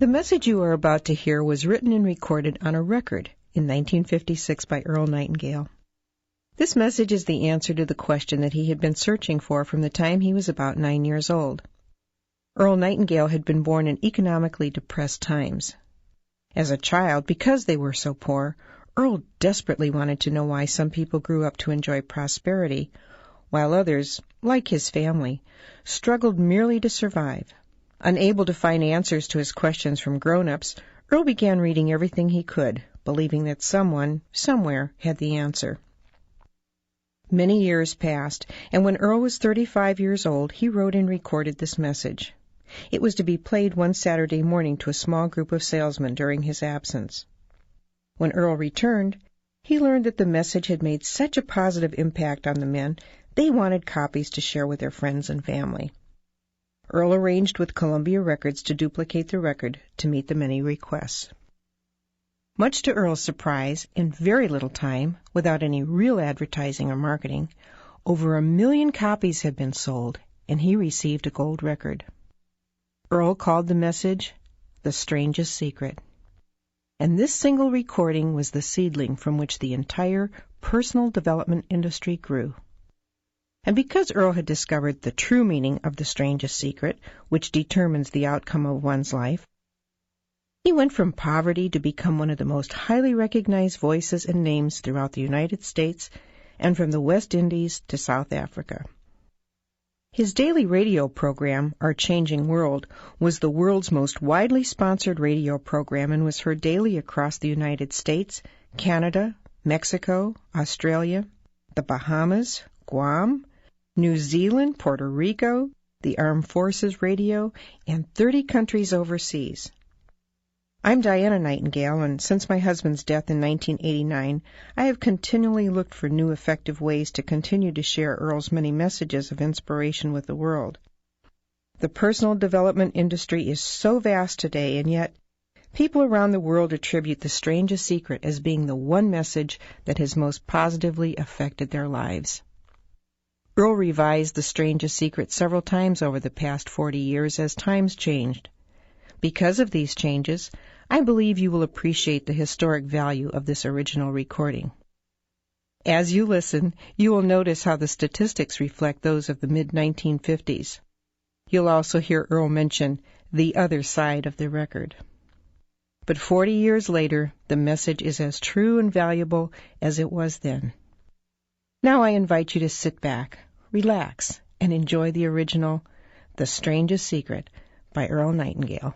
The message you are about to hear was written and recorded on a record in 1956 by Earl Nightingale. This message is the answer to the question that he had been searching for from the time he was about 9 years old. Earl Nightingale had been born in economically depressed times. As a child, because they were so poor, Earl desperately wanted to know why some people grew up to enjoy prosperity, while others, like his family, struggled merely to survive. Unable to find answers to his questions from grown-ups, Earl began reading everything he could, believing that someone, somewhere, had the answer. Many years passed, and when Earl was 35 years old, he wrote and recorded this message. It was to be played one Saturday morning to a small group of salesmen during his absence. When Earl returned, he learned that the message had made such a positive impact on the men, they wanted copies to share with their friends and family. Earl arranged with Columbia Records to duplicate the record to meet the many requests. Much to Earl's surprise, in very little time, without any real advertising or marketing, over 1 million copies had been sold, and he received a gold record. Earl called the message "The Strangest Secret." And this single recording was the seedling from which the entire personal development industry grew. And because Earl had discovered the true meaning of the strangest secret, which determines the outcome of one's life, he went from poverty to become one of the most highly recognized voices and names throughout the United States and from the West Indies to South Africa. His daily radio program, Our Changing World, was the world's most widely sponsored radio program and was heard daily across the United States, Canada, Mexico, Australia, the Bahamas, Guam, New Zealand, Puerto Rico, the Armed Forces Radio, and 30 countries overseas. I'm Diana Nightingale, and since my husband's death in 1989, I have continually looked for new effective ways to continue to share Earl's many messages of inspiration with the world. The personal development industry is so vast today, and yet people around the world attribute The Strangest Secret as being the one message that has most positively affected their lives. Earl revised The Strangest Secret several times over the past 40 years as times changed. Because of these changes, I believe you will appreciate the historic value of this original recording. As you listen, you will notice how the statistics reflect those of the mid-1950s. You'll also hear Earl mention the other side of the record. But 40 years later, the message is as true and valuable as it was then. Now I invite you to sit back, relax, and enjoy the original The Strangest Secret by Earl Nightingale.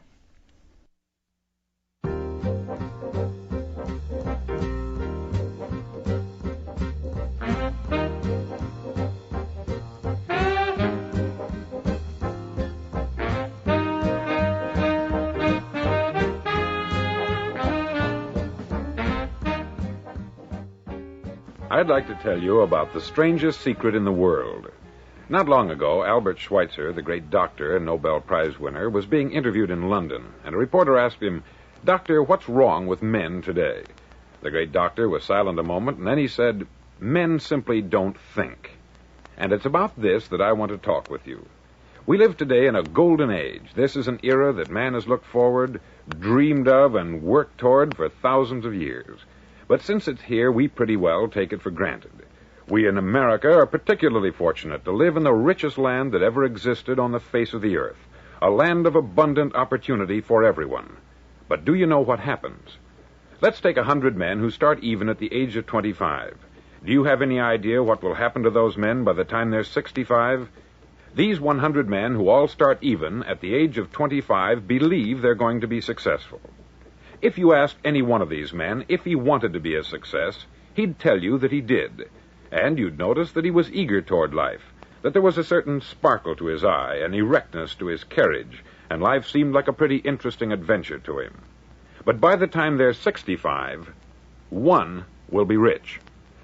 I'd like to tell you about the strangest secret in the world. Not long ago, Albert Schweitzer, the great doctor and Nobel Prize winner, was being interviewed in London, and a reporter asked him, "Doctor, what's wrong with men today?" The great doctor was silent a moment, and then he said, "Men simply don't think." And it's about this that I want to talk with you. We live today in a golden age. This is an era that man has looked forward, dreamed of, and worked toward for thousands of years. But since it's here, we pretty well take it for granted. We in America are particularly fortunate to live in the richest land that ever existed on the face of the earth, a land of abundant opportunity for everyone. But do you know what happens? Let's take 100 men who start even at the age of 25. Do you have any idea what will happen to those men by the time they're 65? These 100 men who all start even at the age of 25 believe they're going to be successful. If you asked any one of these men if he wanted to be a success, he'd tell you that he did. And you'd notice that he was eager toward life, that there was a certain sparkle to his eye, an erectness to his carriage, and life seemed like a pretty interesting adventure to him. But by the time they're 65, 1 will be rich,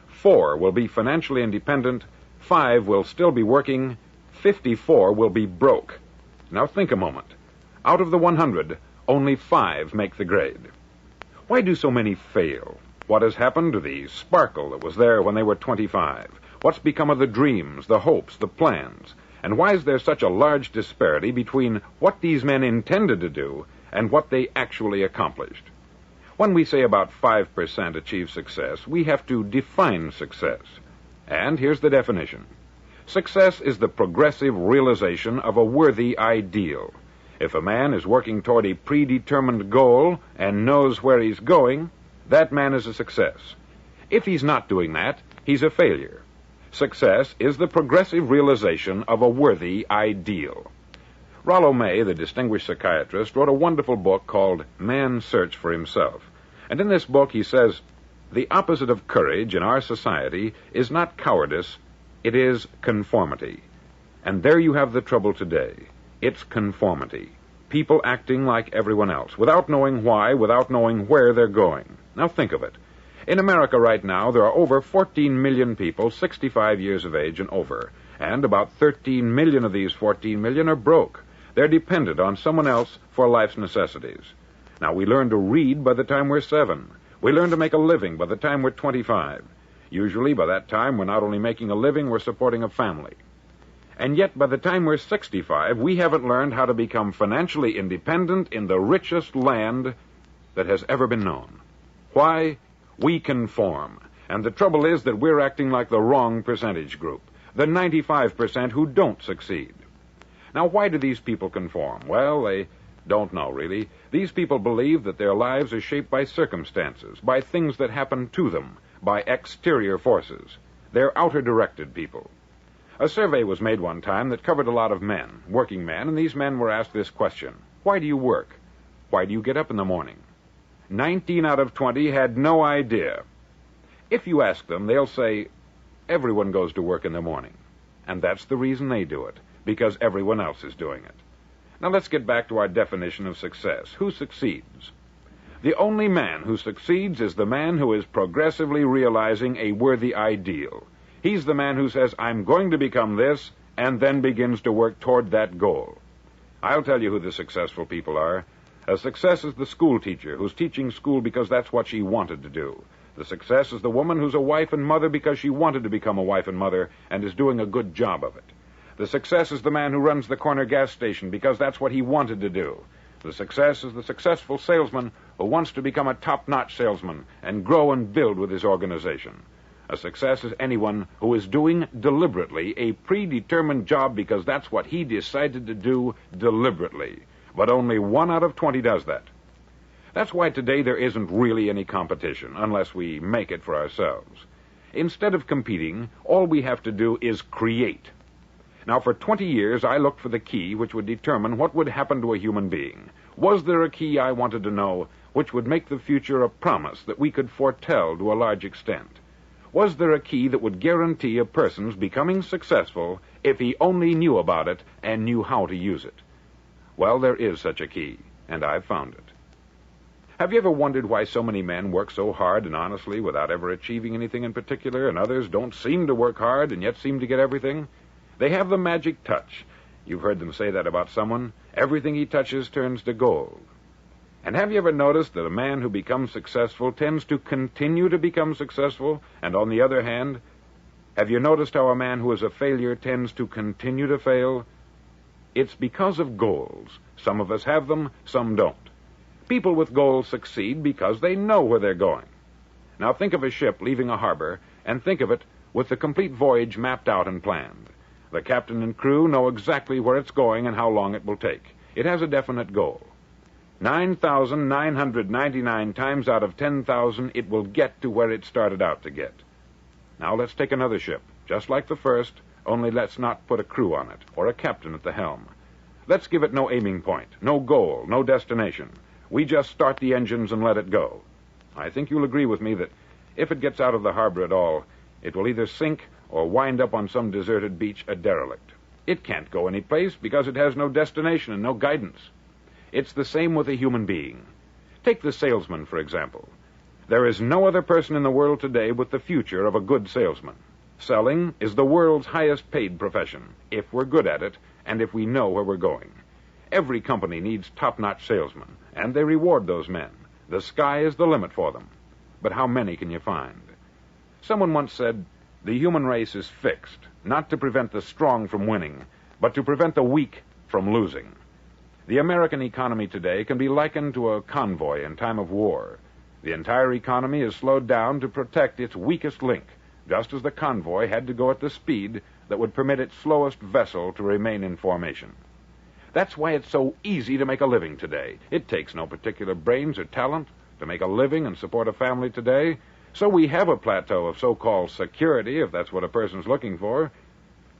4 will be financially independent, 5 will still be working, 54 will be broke. Now think a moment. Out of the 100, only 5 make the grade. Why do so many fail? What has happened to the sparkle that was there when they were 25? What's become of the dreams, the hopes, the plans? And why is there such a large disparity between what these men intended to do and what they actually accomplished. When we say about 5% achieve success, we have to define success. And here's the definition. Success is the progressive realization of a worthy ideal. If a man is working toward a predetermined goal and knows where he's going, that man is a success. If he's not doing that, he's a failure. Success is the progressive realization of a worthy ideal. Rollo May, the distinguished psychiatrist, wrote a wonderful book called Man's Search for Himself. And in this book he says, the opposite of courage in our society is not cowardice, it is conformity. And there you have the trouble today. It's conformity. People acting like everyone else, without knowing why, without knowing where they're going. Now think of it. In America right now, there are over 14 million people 65 years of age and over, and about 13 million of these 14 million are broke. They're dependent on someone else for life's necessities. Now, we learn to read by the time we're 7. We learn to make a living by the time we're 25. Usually, by that time, we're not only making a living, we're supporting a family. And yet, by the time we're 65, we haven't learned how to become financially independent in the richest land that has ever been known. Why? We conform. And the trouble is that we're acting like the wrong percentage group, the 95% who don't succeed. Now, why do these people conform? Well, they don't know, really. These people believe that their lives are shaped by circumstances, by things that happen to them, by exterior forces. They're outer-directed people. A survey was made one time that covered a lot of men, working men, and these men were asked this question. Why do you work? Why do you get up in the morning? 19 out of 20 had no idea. If you ask them, they'll say, everyone goes to work in the morning. And that's the reason they do it, because everyone else is doing it. Now let's get back to our definition of success. Who succeeds? The only man who succeeds is the man who is progressively realizing a worthy ideal. He's the man who says, I'm going to become this, and then begins to work toward that goal. I'll tell you who the successful people are. A success is the school teacher who's teaching school because that's what she wanted to do. The success is the woman who's a wife and mother because she wanted to become a wife and mother and is doing a good job of it. The success is the man who runs the corner gas station because that's what he wanted to do. The success is the successful salesman who wants to become a top-notch salesman and grow and build with his organization. A success is anyone who is doing deliberately a predetermined job because that's what he decided to do deliberately. But only 1 out of 20 does that. That's why today there isn't really any competition, unless we make it for ourselves. Instead of competing, all we have to do is create. Now, for 20 years, I looked for the key which would determine what would happen to a human being. Was there a key I wanted to know which would make the future a promise that we could foretell to a large extent? Was there a key that would guarantee a person's becoming successful if he only knew about it and knew how to use it? Well, there is such a key, and I've found it. Have you ever wondered why so many men work so hard and honestly without ever achieving anything in particular, and others don't seem to work hard and yet seem to get everything? They have the magic touch. You've heard them say that about someone. Everything he touches turns to gold. And have you ever noticed that a man who becomes successful tends to continue to become successful? And on the other hand, have you noticed how a man who is a failure tends to continue to fail? It's because of goals. Some of us have them, some don't. People with goals succeed because they know where they're going. Now think of a ship leaving a harbor, and think of it with the complete voyage mapped out and planned. The captain and crew know exactly where it's going and how long it will take. It has a definite goal. 9,999 times out of 10,000, it will get to where it started out to get. Now let's take another ship, just like the first, only let's not put a crew on it, or a captain at the helm. Let's give it no aiming point, no goal, no destination. We just start the engines and let it go. I think you'll agree with me that if it gets out of the harbor at all, it will either sink or wind up on some deserted beach a derelict. It can't go any place because it has no destination and no guidance. It's the same with a human being. Take the salesman, for example. There is no other person in the world today with the future of a good salesman. Selling is the world's highest paid profession, if we're good at it and if we know where we're going. Every company needs top-notch salesmen, and they reward those men. The sky is the limit for them. But how many can you find? Someone once said, the human race is fixed, not to prevent the strong from winning, but to prevent the weak from losing. The American economy today can be likened to a convoy in time of war. The entire economy is slowed down to protect its weakest link, just as the convoy had to go at the speed that would permit its slowest vessel to remain in formation. That's why it's so easy to make a living today. It takes no particular brains or talent to make a living and support a family today. So we have a plateau of so-called security, if that's what a person's looking for.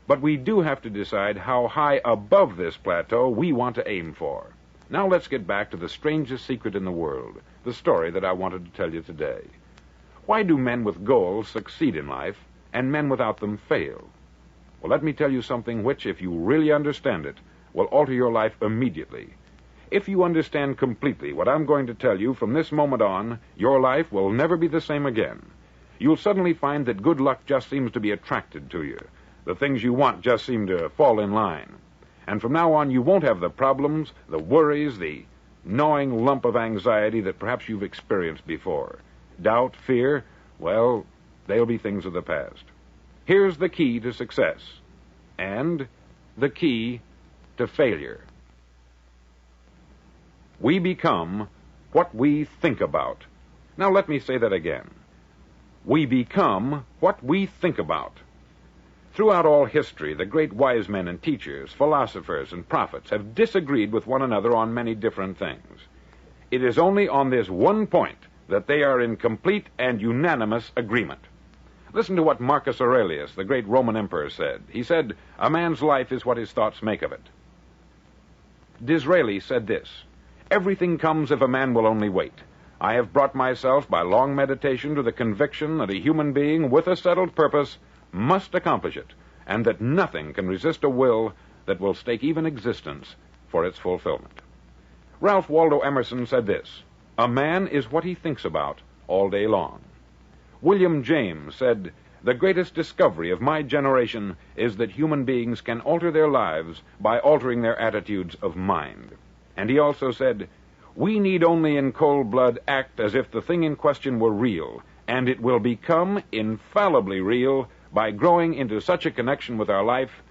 But we do have to decide how high above this plateau we want to aim for. Now let's get back to the strangest secret in the world, the story that I wanted to tell you today. Why do men with goals succeed in life and men without them fail? Well, let me tell you something which, if you really understand it, will alter your life immediately. If you understand completely what I'm going to tell you from this moment on, your life will never be the same again. You'll suddenly find that good luck just seems to be attracted to you. The things you want just seem to fall in line. And from now on, you won't have the problems, the worries, the gnawing lump of anxiety that perhaps you've experienced before. Doubt, fear, well, they'll be things of the past. Here's the key to success, and the key to failure. We become what we think about. Now let me say that again. We become what we think about. Throughout all history, the great wise men and teachers, philosophers and prophets have disagreed with one another on many different things. It is only on this one point that they are in complete and unanimous agreement. Listen to what Marcus Aurelius, the great Roman emperor, said. He said, "A man's life is what his thoughts make of it." Disraeli said this, "Everything comes if a man will only wait. I have brought myself by long meditation to the conviction that a human being with a settled purpose must accomplish it, and that nothing can resist a will that will stake even existence for its fulfillment." Ralph Waldo Emerson said this, "A man is what he thinks about all day long." William James said, "The greatest discovery of my generation is that human beings can alter their lives by altering their attitudes of mind." And he also said, "We need only in cold blood act as if the thing in question were real, and it will become infallibly real by growing into such a connection with our life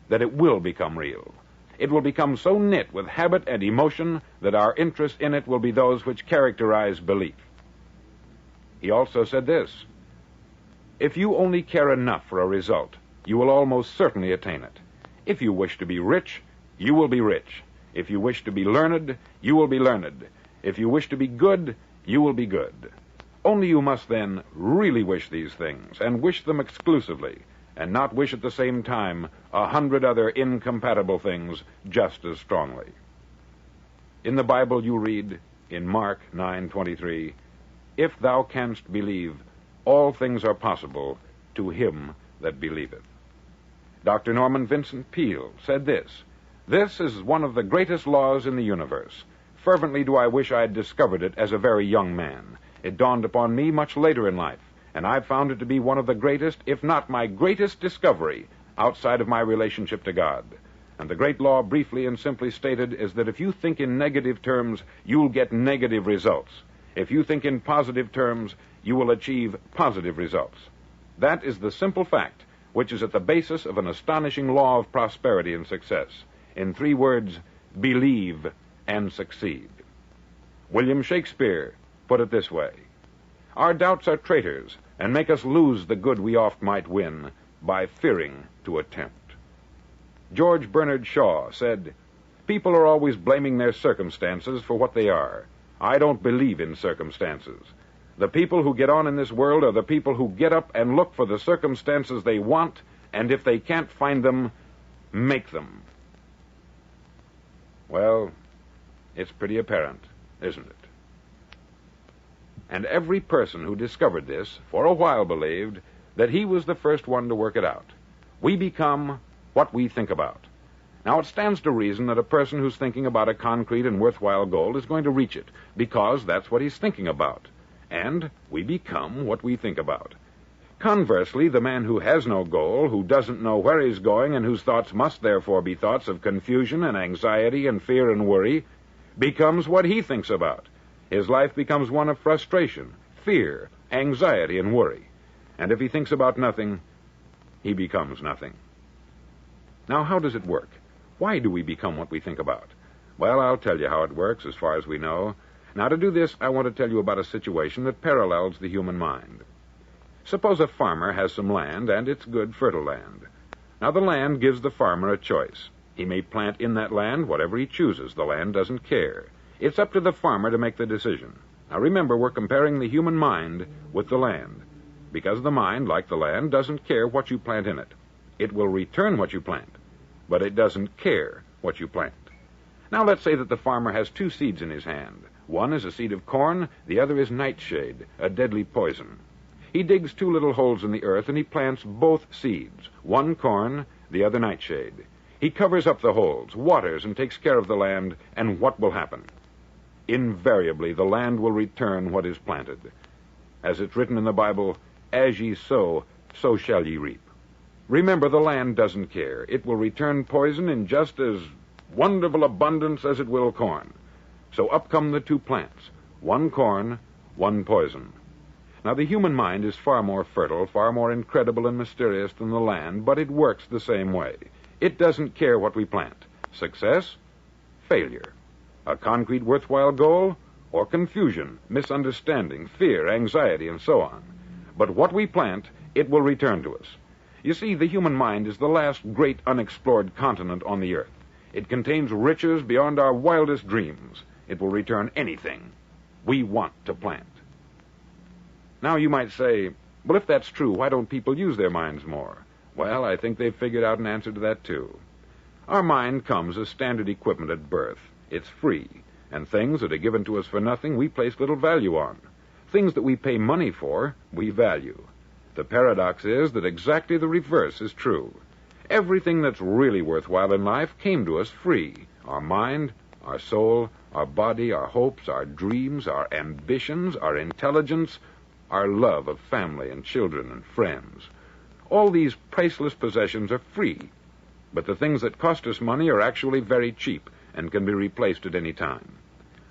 that it will become real. It will become so knit with habit and emotion that our interest in it will be those which characterize belief." He also said this, "If you only care enough for a result, you will almost certainly attain it. If you wish to be rich, you will be rich. If you wish to be learned, you will be learned. If you wish to be good, you will be good. Only you must then really wish these things, and wish them exclusively, and not wish at the same time 100 other incompatible things just as strongly." In the Bible you read, in Mark 9:23, "If thou canst believe, all things are possible to him that believeth." Dr. Norman Vincent Peale said this, "This is one of the greatest laws in the universe. Fervently do I wish I had discovered it as a very young man. It dawned upon me much later in life, and I've found it to be one of the greatest, if not my greatest discovery, outside of my relationship to God. And the great law, briefly and simply stated, is that if you think in negative terms, you'll get negative results. If you think in positive terms, you will achieve positive results. That is the simple fact which is at the basis of an astonishing law of prosperity and success. In 3 words, believe and succeed." William Shakespeare put it this way, "Our doubts are traitors, and make us lose the good we oft might win by fearing to attempt." George Bernard Shaw said, "People are always blaming their circumstances for what they are. I don't believe in circumstances. The people who get on in this world are the people who get up and look for the circumstances they want, and if they can't find them, make them." Well, it's pretty apparent, isn't it? And every person who discovered this, for a while believed that he was the first one to work it out. We become what we think about. Now, it stands to reason that a person who's thinking about a concrete and worthwhile goal is going to reach it, because that's what he's thinking about. And we become what we think about. Conversely, the man who has no goal, who doesn't know where he's going, and whose thoughts must therefore be thoughts of confusion and anxiety and fear and worry, becomes what he thinks about. His life becomes one of frustration, fear, anxiety, and worry. And if he thinks about nothing, he becomes nothing. Now, how does it work? Why do we become what we think about? Well, I'll tell you how it works as far as we know. Now, to do this, I want to tell you about a situation that parallels the human mind. Suppose a farmer has some land, and it's good, fertile land. Now, the land gives the farmer a choice. He may plant in that land whatever he chooses. The land doesn't care. It's up to the farmer to make the decision. Now, remember, we're comparing the human mind with the land, because the mind, like the land, doesn't care what you plant in it. It will return what you plant, but it doesn't care what you plant. Now, let's say that the farmer has two seeds in his hand. One is a seed of corn, the other is nightshade, a deadly poison. He digs two little holes in the earth, and he plants both seeds, one corn, the other nightshade. He covers up the holes, waters, and takes care of the land, and what will happen? Invariably, the land will return what is planted. As it's written in the Bible, as ye sow, so shall ye reap. Remember, the land doesn't care. It will return poison in just as wonderful abundance as it will corn. So up come the two plants, one corn, one poison. Now, the human mind is far more fertile, far more incredible and mysterious than the land, but it works the same way. It doesn't care what we plant. Success, failure. A concrete, worthwhile goal, or confusion, misunderstanding, fear, anxiety, and so on. But what we plant, it will return to us. You see, the human mind is the last great unexplored continent on the earth. It contains riches beyond our wildest dreams. It will return anything we want to plant. Now, you might say, well, if that's true, why don't people use their minds more? Well, I think they've figured out an answer to that, too. Our mind comes as standard equipment at birth. It's free, and things that are given to us for nothing, we place little value on. Things that we pay money for, we value. The paradox is that exactly the reverse is true. Everything that's really worthwhile in life came to us free. Our mind, our soul, our body, our hopes, our dreams, our ambitions, our intelligence, our love of family and children and friends. All these priceless possessions are free, but the things that cost us money are actually very cheap and can be replaced at any time.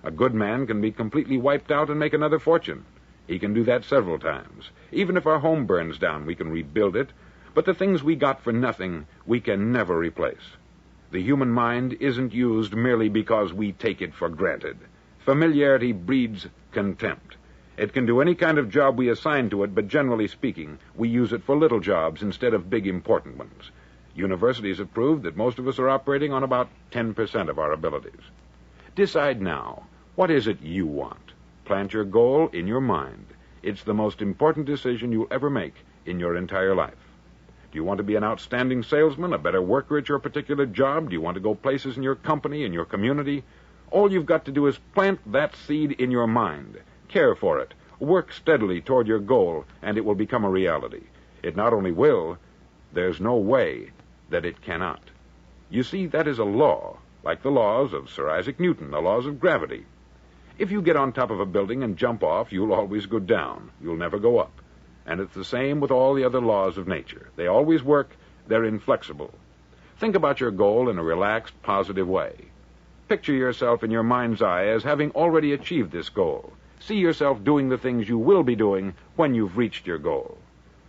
A good man can be completely wiped out and make another fortune. He can do that several times. Even if our home burns down, we can rebuild it, but the things we got for nothing, we can never replace. The human mind isn't used merely because we take it for granted. Familiarity breeds contempt. It can do any kind of job we assign to it, but generally speaking, we use it for little jobs instead of big, important ones. Universities have proved that most of us are operating on about 10% of our abilities. Decide now, what is it you want? Plant your goal in your mind. It's the most important decision you'll ever make in your entire life. Do you want to be an outstanding salesman, a better worker at your particular job? Do you want to go places in your company, in your community? All you've got to do is plant that seed in your mind. Care for it. Work steadily toward your goal, and it will become a reality. It not only will, there's no way that it cannot. You see, that is a law, like the laws of Sir Isaac Newton, the laws of gravity. If you get on top of a building and jump off, you'll always go down. You'll never go up. And it's the same with all the other laws of nature. They always work. They're inflexible. Think about your goal in a relaxed, positive way. Picture yourself in your mind's eye as having already achieved this goal. See yourself doing the things you will be doing when you've reached your goal.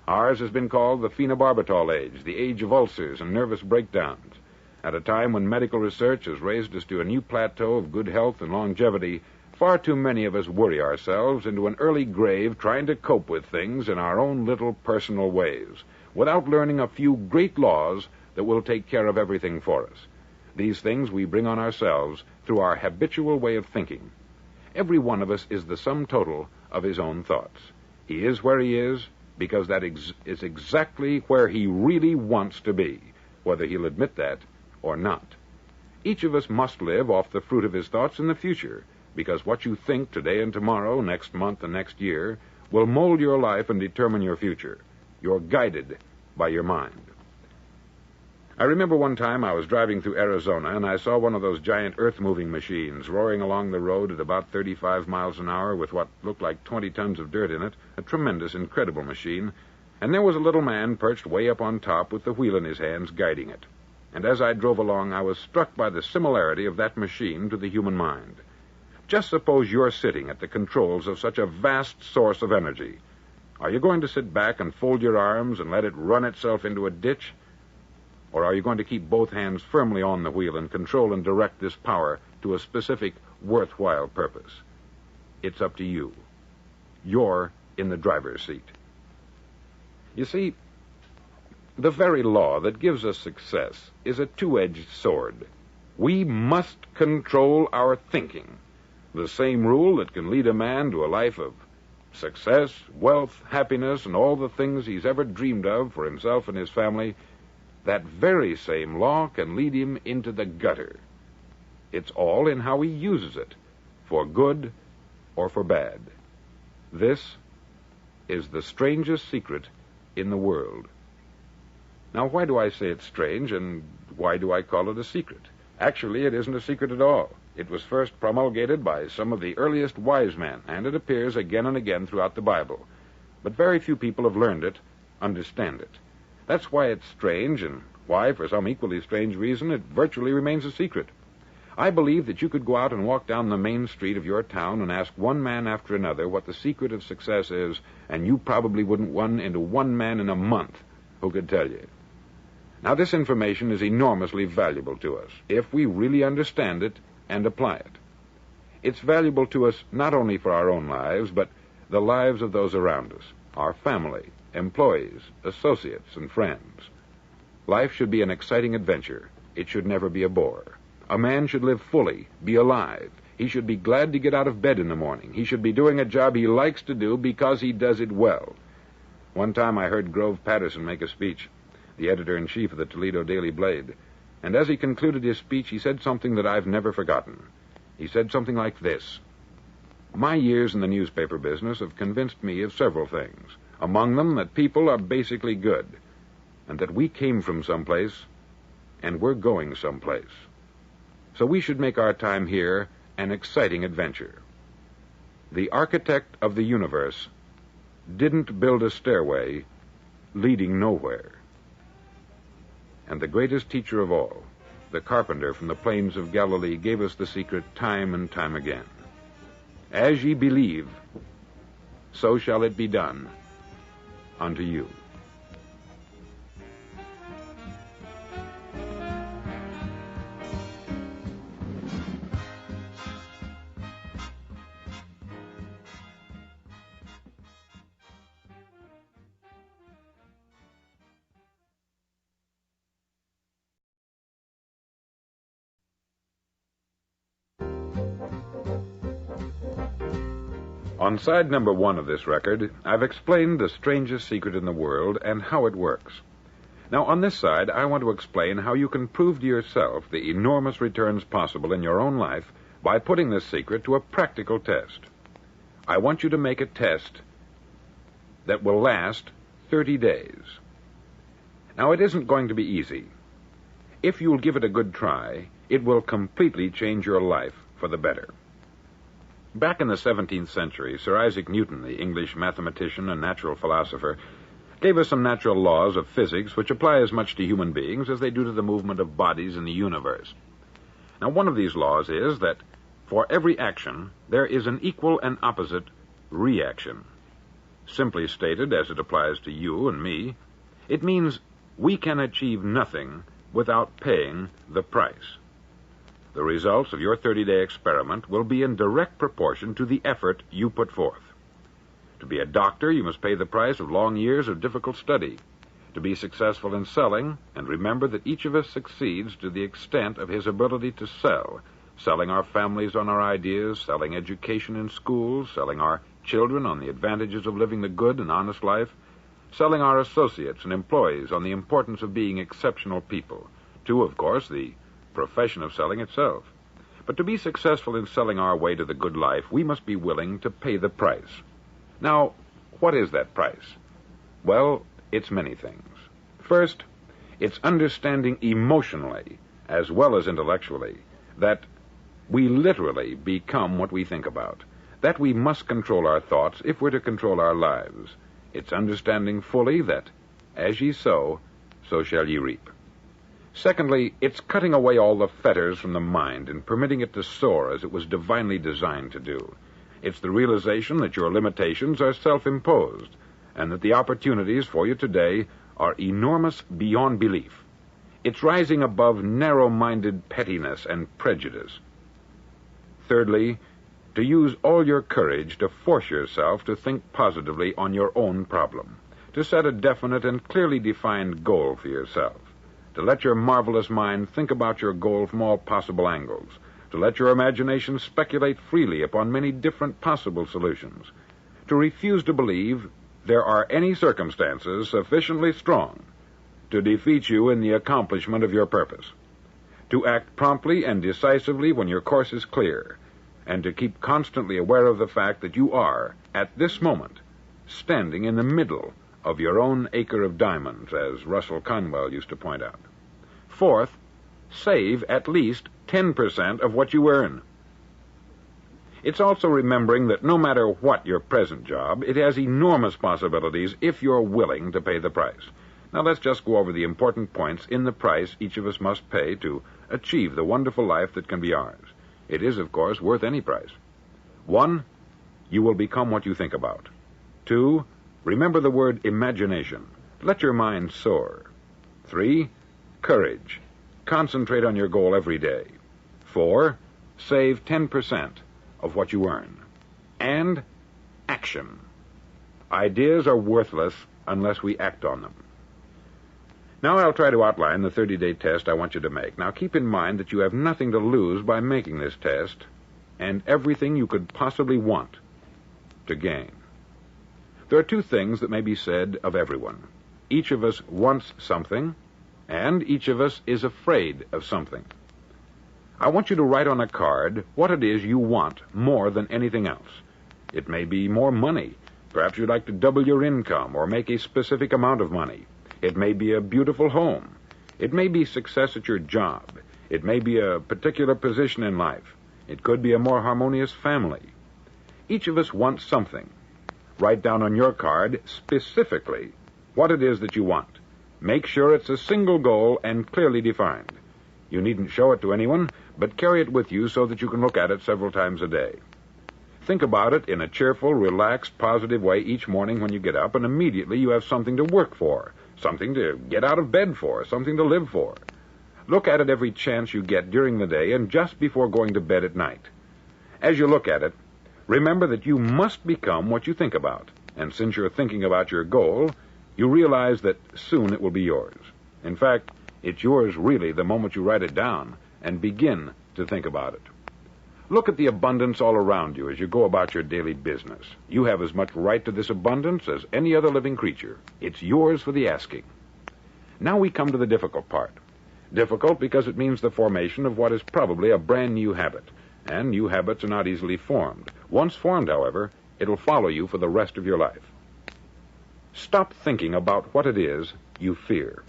Ours has been called the phenobarbital age, the age of ulcers and nervous breakdowns. At a time when medical research has raised us to a new plateau of good health and longevity, far too many of us worry ourselves into an early grave trying to cope with things in our own little personal ways, without learning a few great laws that will take care of everything for us. These things we bring on ourselves through our habitual way of thinking. Every one of us is the sum total of his own thoughts. He is where he is because that is exactly where he really wants to be, whether he'll admit that or not. Each of us must live off the fruit of his thoughts in the future, because what you think today and tomorrow, next month and next year, will mold your life and determine your future. You're guided by your mind. I remember one time I was driving through Arizona, and I saw one of those giant earth-moving machines roaring along the road at about 35 miles an hour with what looked like 20 tons of dirt in it, a tremendous, incredible machine, and there was a little man perched way up on top with the wheel in his hands guiding it. And as I drove along, I was struck by the similarity of that machine to the human mind. Just suppose you're sitting at the controls of such a vast source of energy. Are you going to sit back and fold your arms and let it run itself into a ditch? Or are you going to keep both hands firmly on the wheel and control and direct this power to a specific, worthwhile purpose? It's up to you. You're in the driver's seat. You see, the very law that gives us success is a two-edged sword. We must control our thinking. The same rule that can lead a man to a life of success, wealth, happiness, and all the things he's ever dreamed of for himself and his family, that very same law can lead him into the gutter. It's all in how he uses it, for good or for bad. This is the strangest secret in the world. Now, why do I say it's strange, and why do I call it a secret? Actually, it isn't a secret at all. It was first promulgated by some of the earliest wise men, and it appears again and again throughout the Bible. But very few people have learned it, understand it. That's why it's strange, and why, for some equally strange reason, it virtually remains a secret. I believe that you could go out and walk down the main street of your town and ask one man after another what the secret of success is, and you probably wouldn't run into one man in a month who could tell you. Now, this information is enormously valuable to us if we really understand it and apply it. It's valuable to us not only for our own lives, but the lives of those around us, our family, employees, associates, and friends. Life should be an exciting adventure. It should never be a bore. A man should live fully, be alive. He should be glad to get out of bed in the morning. He should be doing a job he likes to do because he does it well. One time I heard Grove Patterson make a speech, the editor-in-chief of the Toledo Daily Blade, and as he concluded his speech, he said something that I've never forgotten. He said something like this: "My years in the newspaper business have convinced me of several things, among them that people are basically good, and that we came from someplace, and we're going someplace. So we should make our time here an exciting adventure. The architect of the universe didn't build a stairway leading nowhere." And the greatest teacher of all, the carpenter from the plains of Galilee, gave us the secret time and time again. As ye believe, so shall it be done unto you. On side number 1 of this record, I've explained the strangest secret in the world and how it works. Now, on this side, I want to explain how you can prove to yourself the enormous returns possible in your own life by putting this secret to a practical test. I want you to make a test that will last 30 days. Now, it isn't going to be easy. If you'll give it a good try, it will completely change your life for the better. Back in the 17th century, Sir Isaac Newton, the English mathematician and natural philosopher, gave us some natural laws of physics which apply as much to human beings as they do to the movement of bodies in the universe. Now, one of these laws is that for every action, there is an equal and opposite reaction. Simply stated, as it applies to you and me, it means we can achieve nothing without paying the price. The results of your 30-day experiment will be in direct proportion to the effort you put forth. To be a doctor, you must pay the price of long years of difficult study. To be successful in selling, and remember that each of us succeeds to the extent of his ability to sell, selling our families on our ideas, selling education in schools, selling our children on the advantages of living the good and honest life, selling our associates and employees on the importance of being exceptional people, to, of course, the profession of selling itself. But to be successful in selling our way to the good life, we must be willing to pay the price. Now, what is that price? Well, it's many things. First, it's understanding emotionally, as well as intellectually, that we literally become what we think about, that we must control our thoughts if we're to control our lives. It's understanding fully that, as ye sow, so shall ye reap. Secondly, it's cutting away all the fetters from the mind and permitting it to soar as it was divinely designed to do. It's the realization that your limitations are self-imposed and that the opportunities for you today are enormous beyond belief. It's rising above narrow-minded pettiness and prejudice. Thirdly, to use all your courage to force yourself to think positively on your own problem, to set a definite and clearly defined goal for yourself, to let your marvelous mind think about your goal from all possible angles, to let your imagination speculate freely upon many different possible solutions, to refuse to believe there are any circumstances sufficiently strong to defeat you in the accomplishment of your purpose, to act promptly and decisively when your course is clear, and to keep constantly aware of the fact that you are, at this moment, standing in the middle of your own acre of diamonds, as Russell Conwell used to point out. Fourth, save at least 10% of what you earn. It's also remembering that no matter what your present job, it has enormous possibilities if you're willing to pay the price. Now let's just go over the important points in the price each of us must pay to achieve the wonderful life that can be ours. It is, of course, worth any price. 1, you will become what you think about. 2, remember the word imagination. Let your mind soar. 3, courage. Concentrate on your goal every day. 4, save 10% of what you earn. And action. Ideas are worthless unless we act on them. Now I'll try to outline the 30-day test I want you to make. Now keep in mind that you have nothing to lose by making this test, and everything you could possibly want to gain. There are 2 things that may be said of everyone. Each of us wants something, and each of us is afraid of something. I want you to write on a card what it is you want more than anything else. It may be more money. Perhaps you'd like to double your income or make a specific amount of money. It may be a beautiful home. It may be success at your job. It may be a particular position in life. It could be a more harmonious family. Each of us wants something. Write down on your card specifically what it is that you want. Make sure it's a single goal and clearly defined. You needn't show it to anyone, but carry it with you so that you can look at it several times a day. Think about it in a cheerful, relaxed, positive way each morning when you get up, and immediately you have something to work for, something to get out of bed for, something to live for. Look at it every chance you get during the day and just before going to bed at night. As you look at it, remember that you must become what you think about, and since you're thinking about your goal, you realize that soon it will be yours. In fact, it's yours really the moment you write it down and begin to think about it. Look at the abundance all around you as you go about your daily business. You have as much right to this abundance as any other living creature. It's yours for the asking. Now we come to the difficult part. Difficult because it means the formation of what is probably a brand new habit, and new habits are not easily formed. Once formed, however, it'll follow you for the rest of your life. Stop thinking about what it is you fear.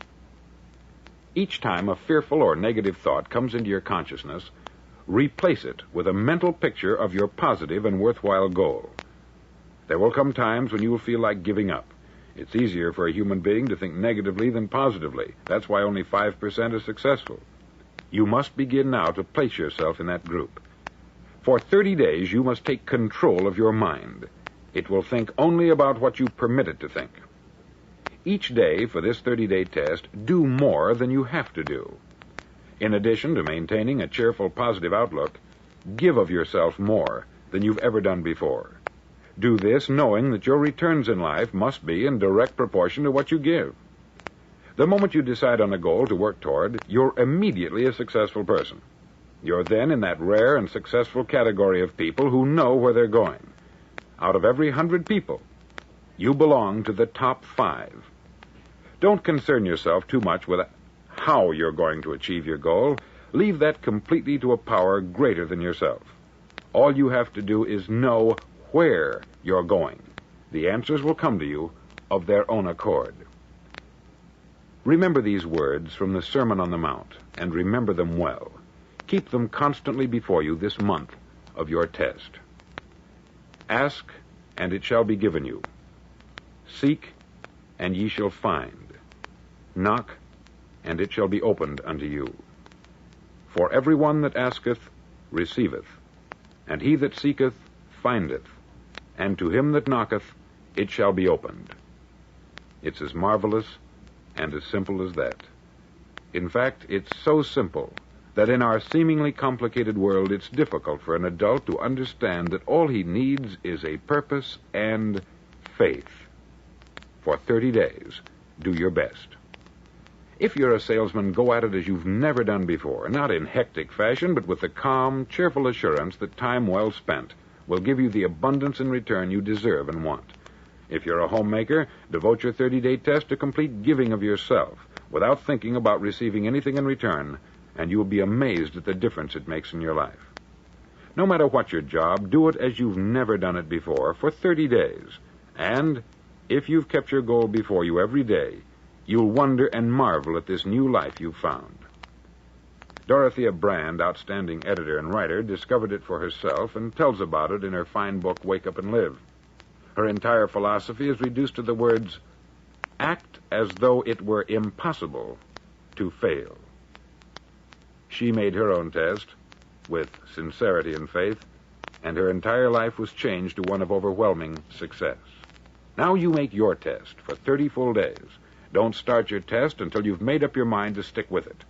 Each time a fearful or negative thought comes into your consciousness, replace it with a mental picture of your positive and worthwhile goal. There will come times when you will feel like giving up. It's easier for a human being to think negatively than positively. That's why only 5% is successful. You must begin now to place yourself in that group. For 30 days, you must take control of your mind. It will think only about what you permit it to think. Each day for this 30-day test, do more than you have to do. In addition to maintaining a cheerful, positive outlook, give of yourself more than you've ever done before. Do this knowing that your returns in life must be in direct proportion to what you give. The moment you decide on a goal to work toward, you're immediately a successful person. You're then in that rare and successful category of people who know where they're going. Out of every 100 people, you belong to the top 5. Don't concern yourself too much with how you're going to achieve your goal. Leave that completely to a power greater than yourself. All you have to do is know where you're going. The answers will come to you of their own accord. Remember these words from the Sermon on the Mount, and remember them well. Keep them constantly before you this month of your test. Ask, and it shall be given you. Seek, and ye shall find. Knock, and it shall be opened unto you. For every one that asketh receiveth, and he that seeketh findeth, and to him that knocketh it shall be opened. It's as marvelous and as simple as that. In fact, it's so simple that in our seemingly complicated world, it's difficult for an adult to understand that all he needs is a purpose and faith. For 30 days, do your best. If you're a salesman, go at it as you've never done before, not in hectic fashion, but with the calm, cheerful assurance that time well spent will give you the abundance in return you deserve and want. If you're a homemaker, devote your 30-day test to complete giving of yourself without thinking about receiving anything in return, and you will be amazed at the difference it makes in your life. No matter what your job, do it as you've never done it before for 30 days. And if you've kept your goal before you every day, you'll wonder and marvel at this new life you've found. Dorothea Brand, outstanding editor and writer, discovered it for herself and tells about it in her fine book, Wake Up and Live. Her entire philosophy is reduced to the words, act as though it were impossible to fail. She made her own test with sincerity and faith, and her entire life was changed to one of overwhelming success. Now you make your test for 30 full days. Don't start your test until you've made up your mind to stick with it.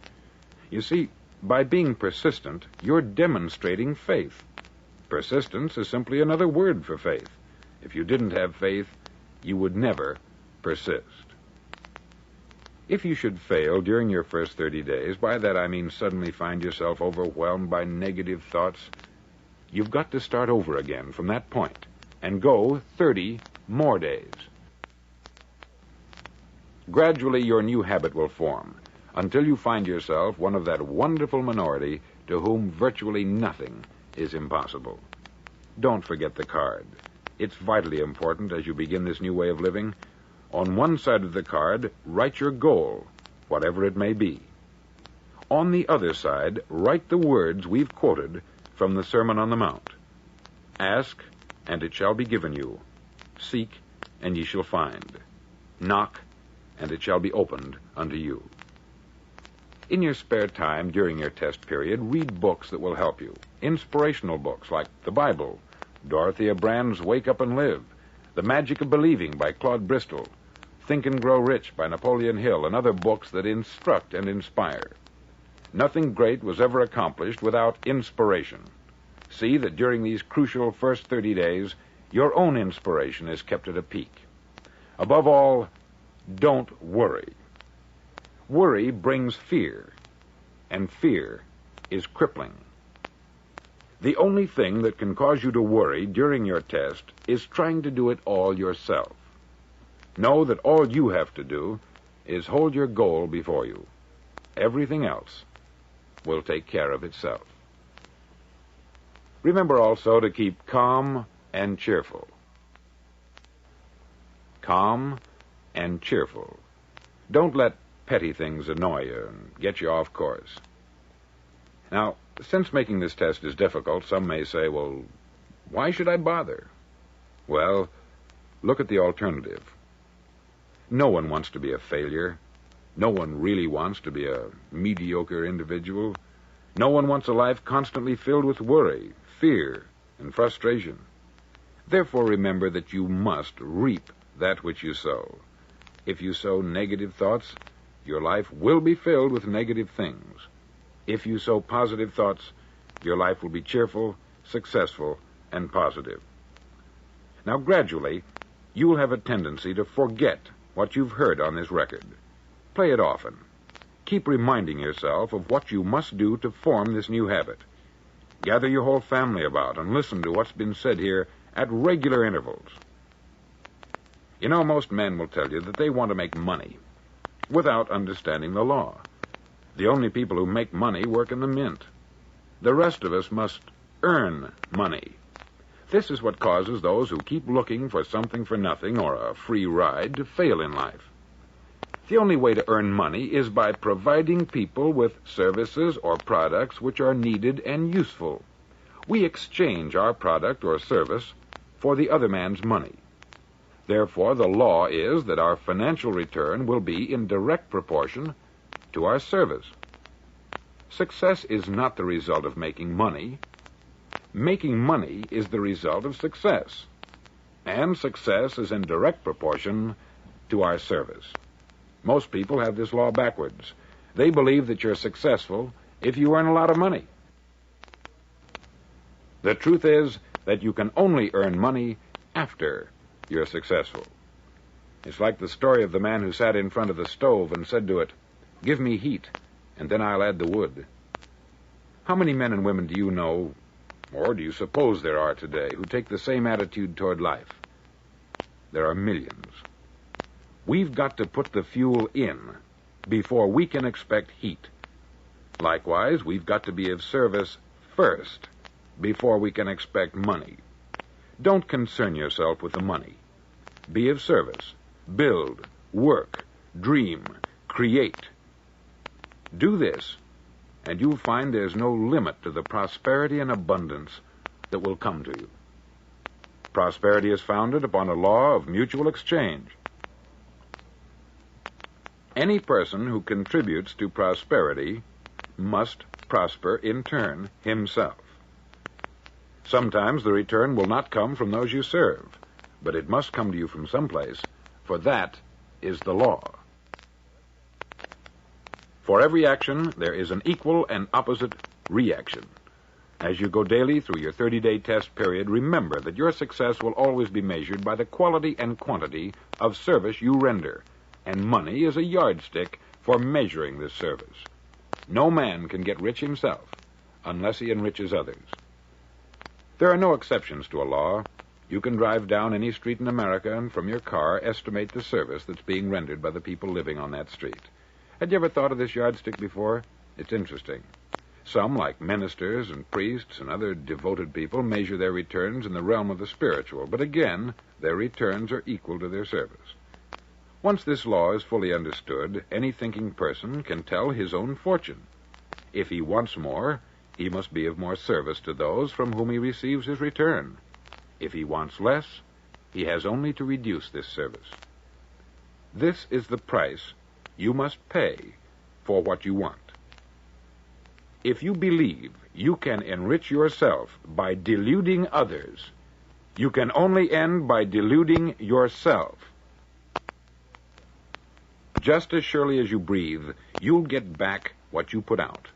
You see, by being persistent, you're demonstrating faith. Persistence is simply another word for faith. If you didn't have faith, you would never persist. If you should fail during your first 30 days, by that I mean suddenly find yourself overwhelmed by negative thoughts, you've got to start over again from that point and go 30 more days. Gradually, your new habit will form until you find yourself one of that wonderful minority to whom virtually nothing is impossible. Don't forget the card. It's vitally important as you begin this new way of living. On one side of the card, write your goal, whatever it may be. On the other side, write the words we've quoted from the Sermon on the Mount. Ask, and it shall be given you. Seek, and ye shall find. Knock, and it shall be opened unto you. In your spare time during your test period, read books that will help you. Inspirational books like the Bible, Dorothea Brand's Wake Up and Live, The Magic of Believing by Claude Bristol, Think and Grow Rich by Napoleon Hill, and other books that instruct and inspire. Nothing great was ever accomplished without inspiration. See that during these crucial first 30 days, your own inspiration is kept at a peak. Above all, don't worry. Worry brings fear, and fear is crippling. The only thing that can cause you to worry during your test is trying to do it all yourself. Know that all you have to do is hold your goal before you. Everything else will take care of itself. Remember also to keep calm and cheerful. Calm and cheerful. Don't let petty things annoy you and get you off course. Now, since making this test is difficult, some may say, well, why should I bother? Well, look at the alternative. No one wants to be a failure. No one really wants to be a mediocre individual. No one wants a life constantly filled with worry, fear, and frustration. Therefore, remember that you must reap that which you sow. If you sow negative thoughts, your life will be filled with negative things. If you sow positive thoughts, your life will be cheerful, successful, and positive. Now, gradually, you will have a tendency to forget what you've heard on this record. Play it often. Keep reminding yourself of what you must do to form this new habit. Gather your whole family about and listen to what's been said here at regular intervals. You know, most men will tell you that they want to make money without understanding the law. The only people who make money work in the mint. The rest of us must earn money. This is what causes those who keep looking for something for nothing or a free ride to fail in life. The only way to earn money is by providing people with services or products which are needed and useful. We exchange our product or service for the other man's money. Therefore, the law is that our financial return will be in direct proportion to our service. Success is not the result of making money. Making money is the result of success. And success is in direct proportion to our service. Most people have this law backwards. They believe that you're successful if you earn a lot of money. The truth is that you can only earn money after you're successful. It's like the story of the man who sat in front of the stove and said to it, "Give me heat, and then I'll add the wood." How many men and women do you know, or do you suppose there are today, who take the same attitude toward life? There are millions. We've got to put the fuel in before we can expect heat. Likewise, we've got to be of service first before we can expect money. Don't concern yourself with the money. Be of service. Build, work, dream, create. Do this, and you'll find there's no limit to the prosperity and abundance that will come to you. Prosperity is founded upon a law of mutual exchange. Any person who contributes to prosperity must prosper in turn himself. Sometimes the return will not come from those you serve, but it must come to you from someplace, for that is the law. For every action, there is an equal and opposite reaction. As you go daily through your 30-day test period, remember that your success will always be measured by the quality and quantity of service you render, and money is a yardstick for measuring this service. No man can get rich himself unless he enriches others. There are no exceptions to a law. You can drive down any street in America and from your car estimate the service that's being rendered by the people living on that street. Had you ever thought of this yardstick before? It's interesting. Some, like ministers and priests and other devoted people, measure their returns in the realm of the spiritual, but again, their returns are equal to their service. Once this law is fully understood, any thinking person can tell his own fortune. If he wants more, he must be of more service to those from whom he receives his return. If he wants less, he has only to reduce this service. This is the price you must pay for what you want. If you believe you can enrich yourself by deluding others, you can only end by deluding yourself. Just as surely as you breathe, you'll get back what you put out.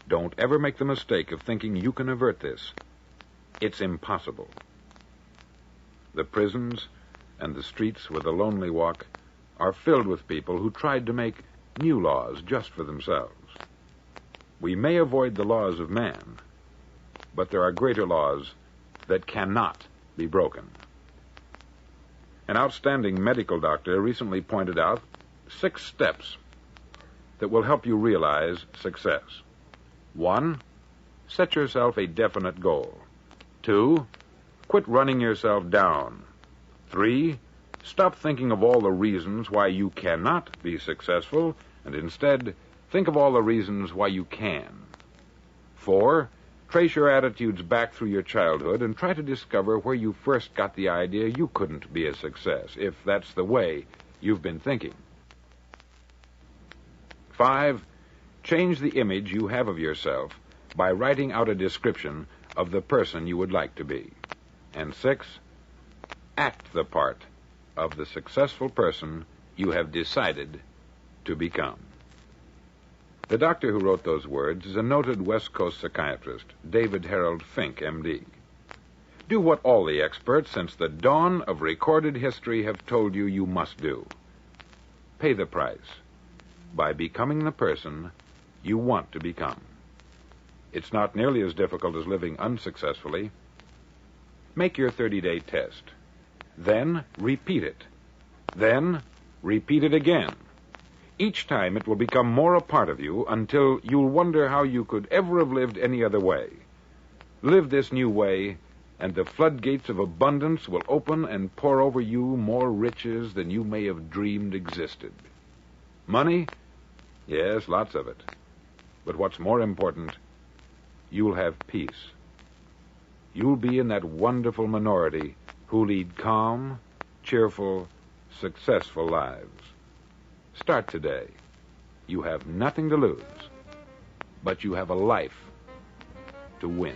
Don't ever make the mistake of thinking you can avert this. It's impossible. The prisons and the streets where the lonely walk are filled with people who tried to make new laws just for themselves. We may avoid the laws of man, but there are greater laws that cannot be broken. An outstanding medical doctor recently pointed out 6 steps that will help you realize success. 1, set yourself a definite goal. 2, quit running yourself down. 3, stop thinking of all the reasons why you cannot be successful, and instead think of all the reasons why you can. 4, trace your attitudes back through your childhood and try to discover where you first got the idea you couldn't be a success, if that's the way you've been thinking. 5, change the image you have of yourself by writing out a description of the person you would like to be. And 6, act the part of the successful person you have decided to become. The doctor who wrote those words is a noted West Coast psychiatrist, David Harold Fink, M.D. Do what all the experts since the dawn of recorded history have told you you must do. Pay the price by becoming the person you want to become. It's not nearly as difficult as living unsuccessfully. Make your 30-day test. Then repeat it. Then repeat it again. Each time it will become more a part of you until you'll wonder how you could ever have lived any other way. Live this new way, and the floodgates of abundance will open and pour over you more riches than you may have dreamed existed. Money? Yes, lots of it. But what's more important, you'll have peace. You'll be in that wonderful minority who lead calm, cheerful, successful lives. Start today. You have nothing to lose, but you have a life to win.